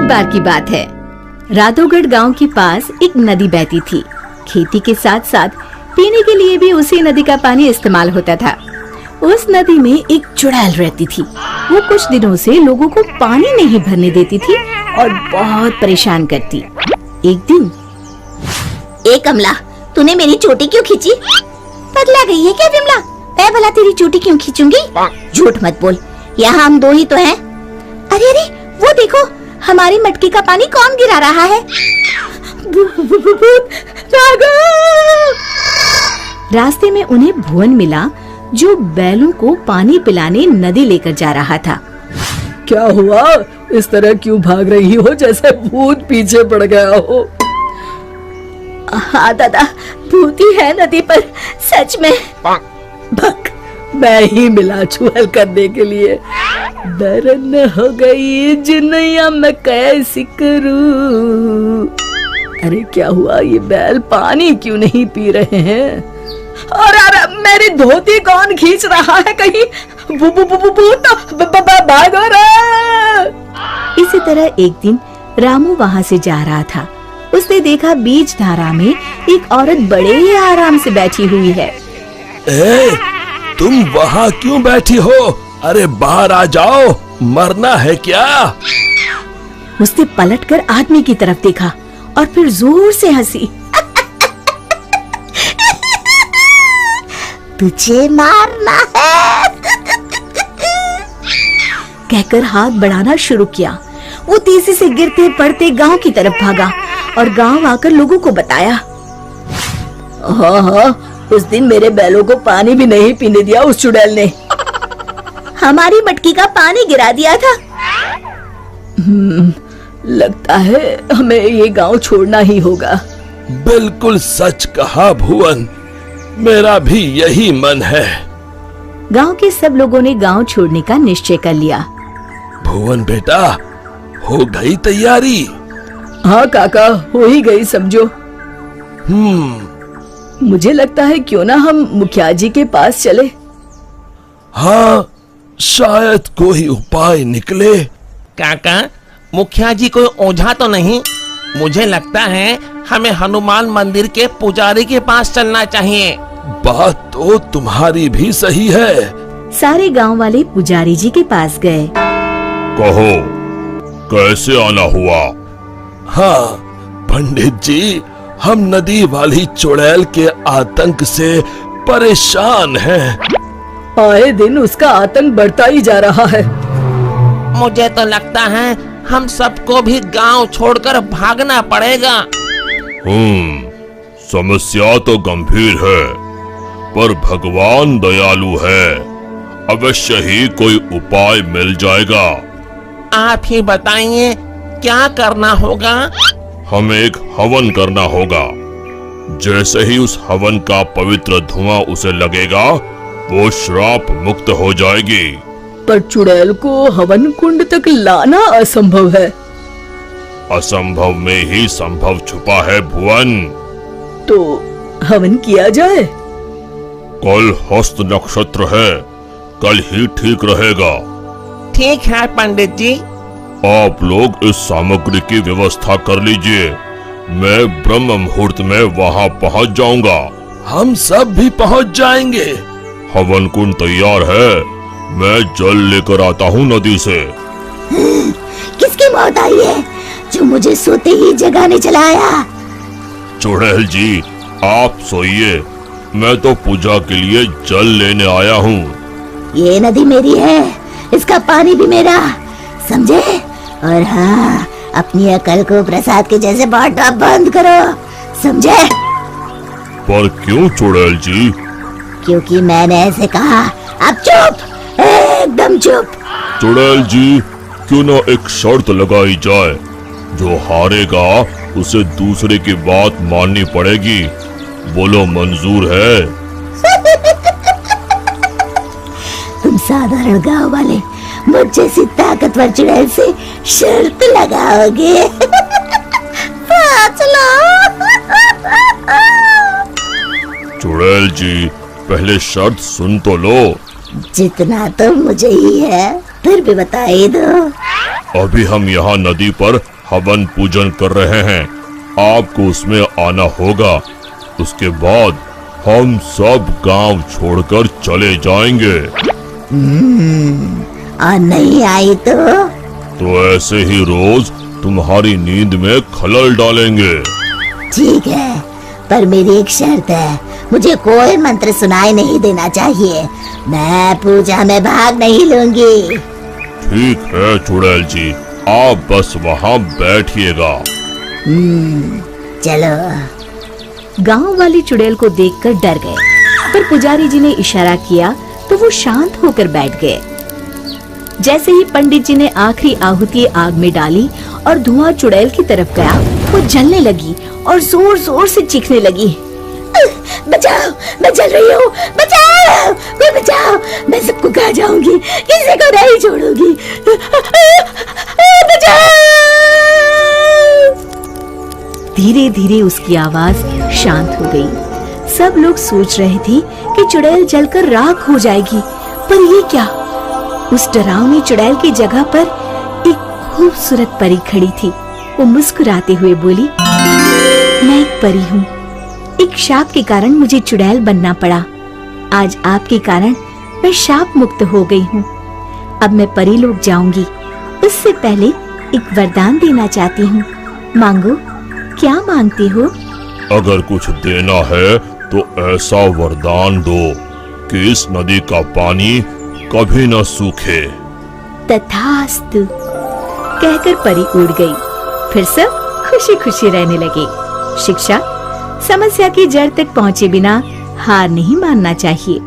बार की बात है। राधोगढ़ गांव के पास एक नदी बहती थी। खेती के साथ साथ पीने के लिए भी उसी नदी का पानी इस्तेमाल होता था। उस नदी में एक चुड़ैल रहती थी। वो कुछ दिनों से लोगों को पानी नहीं भरने देती थी और बहुत परेशान करती। एक दिन, ए कमला, तूने मेरी चोटी क्यों खींची? पगला गई है क्या विमला? मैं भला तेरी चोटी क्यों खींचूंगी? झूठ मत बोल, यहाँ हम दो ही तो हैं। अरे अरे, वो देखो, हमारी मटकी का पानी कौन गिरा रहा है? रास्ते में उन्हें भुवन मिला, जो बैलों को पानी पिलाने नदी लेकर जा रहा था। क्या हुआ? इस तरह क्यों भाग रही हो जैसे भूत पीछे पड़ गया हो? हाँ दादा, भूत ही है नदी पर, सच में। भक, मैं ही मिला चुहल करने के लिए। दरन हो गई जिनैया मैं कैसी करूं। अरे क्या हुआ? ये बैल पानी क्यों नहीं पी रहे हैं? और मेरी धोती कौन खींच रहा है? कहीं भागो रे। इसी तरह एक दिन रामू वहाँ से जा रहा था। उसने देखा बीच धारा में एक औरत बड़े ही आराम से बैठी हुई है। तुम वहाँ क्यों बैठी हो? अरे बाहर आ जाओ, मरना है क्या? उसने पलटकर आदमी की तरफ देखा और फिर जोर से हंसी। तुझे मारना है? कहकर हाथ बढ़ाना शुरू किया। वो तेजी से गिरते पड़ते गांव की तरफ भागा और गांव आकर लोगों को बताया। हाँ, उस दिन मेरे बैलों को पानी भी नहीं पीने दिया उस चुड़ैल ने। हमारी मटकी का पानी गिरा दिया था। लगता है हमें ये गांव छोड़ना ही होगा। बिल्कुल सच कहा भुवन, मेरा भी यही मन है। गांव के सब लोगों ने गांव छोड़ने का निश्चय कर लिया। भुवन बेटा, हो गई तैयारी? हाँ काका, हो ही गई समझो। मुझे लगता है क्यों ना हम मुखिया जी के पास चले। हाँ, शायद कोई उपाय निकले। काका, मुखिया जी कोई ओझा तो नहीं? मुझे लगता है हमें हनुमान मंदिर के पुजारी के पास चलना चाहिए। बात तो तुम्हारी भी सही है। सारे गांव वाले पुजारी जी के पास गए। कहो, कैसे आना हुआ? हाँ पंडित जी, हम नदी वाली चुड़ैल के आतंक से परेशान हैं। आए दिन उसका आतंक बढ़ता ही जा रहा है। मुझे तो लगता है हम सबको भी गांव छोड़कर भागना पड़ेगा। समस्या तो गंभीर है, पर भगवान दयालु है। अवश्य ही कोई उपाय मिल जाएगा। आप ही बताइए, क्या करना होगा? हमें एक हवन करना होगा। जैसे ही उस हवन का पवित्र धुआं उसे लगेगा, वो श्राप मुक्त हो जाएगी। पर चुड़ैल को हवन कुंड तक लाना असंभव है। असंभव में ही संभव छुपा है भुवन। तो हवन किया जाए। कल हस्त नक्षत्र है, कल ही ठीक रहेगा। ठीक है पंडित जी। आप लोग इस सामग्री की व्यवस्था कर लीजिए। मैं ब्रह्म मुहूर्त में वहाँ पहुँच जाऊंगा। हम सब भी पहुँच जाएंगे। हवन कुंड तैयार है, मैं जल लेकर आता हूँ नदी से। किसकी मौत आई है जो मुझे सोते ही जगाने चला आया? चुड़ैल जी, आप सोइए, मैं तो पूजा के लिए जल लेने आया हूँ। ये नदी मेरी है, इसका पानी भी मेरा, समझे? और हाँ, अपनी अकल को प्रसाद के जैसे बांटना बंद करो, समझे? पर क्यों चुड़ैल जी? क्योंकि मैंने ऐसे कहा। अब चुप, एकदम चुप। चुड़ैल जी, क्यों न एक शर्त लगाई जाए। जो हारेगा उसे दूसरे की बात माननी पड़ेगी। बोलो, मंजूर है? तुम साधारण गांव वाले मुझ जैसी ताकतवर चुड़ैल से शर्त लगाओगे? चुड़ैल जी, पहले शर्त सुन तो लो। जितना तो मुझे ही है, फिर भी बता ही दो। अभी हम यहाँ नदी पर हवन पूजन कर रहे हैं, आपको उसमें आना होगा। उसके बाद हम सब गांव छोड़कर चले जाएंगे। और नहीं आई तो ऐसे ही रोज तुम्हारी नींद में खलल डालेंगे। ठीक है, पर मेरी एक शर्त है, मुझे कोई मंत्र सुनाई नहीं देना चाहिए। मैं पूजा में भाग नहीं लूंगी। ठीक है चुड़ैल जी, आप बस वहाँ बैठिएगा। चलो। गांव वाले चुड़ैल को देखकर डर गए, पर पुजारी जी ने इशारा किया तो वो शांत होकर बैठ गए। जैसे ही पंडित जी ने आखिरी आहुति आग में डाली और धुआं चुड़ैल की तरफ गया, वो जलने लगी और जोर जोर से चीखने लगी। बचाओ, मैं जल रही हूँ, बचाओ, कोई बचाओ, मैं सबको खा जाऊंगी, किसी को नहीं छोड़ूंगी, बचाओ। धीरे धीरे उसकी आवाज शांत हो गई। सब लोग सोच रहे थे कि चुड़ैल जलकर राख हो जाएगी, पर ये क्या? उस डरावनी चुड़ैल की जगह पर एक खूबसूरत परी खड़ी थी। वो मुस्कुराते हुए बोली, मैं एक परी हूँ। एक शाप के कारण मुझे चुड़ैल बनना पड़ा। आज आपके कारण मैं शाप मुक्त हो गई हूँ। अब मैं परी लोग जाऊंगी। उससे पहले एक वरदान देना चाहती हूँ। मांगो, क्या मांगती हो? अगर कुछ देना है तो ऐसा वरदान दो कि इस नदी का पानी कभी न सूखे। तथास्तु कहकर परी उड़ गई। फिर सब खुशी खुशी रहने लगे। शिक्षा, समस्या की जड़ तक पहुँचे बिना हार नहीं मानना चाहिए।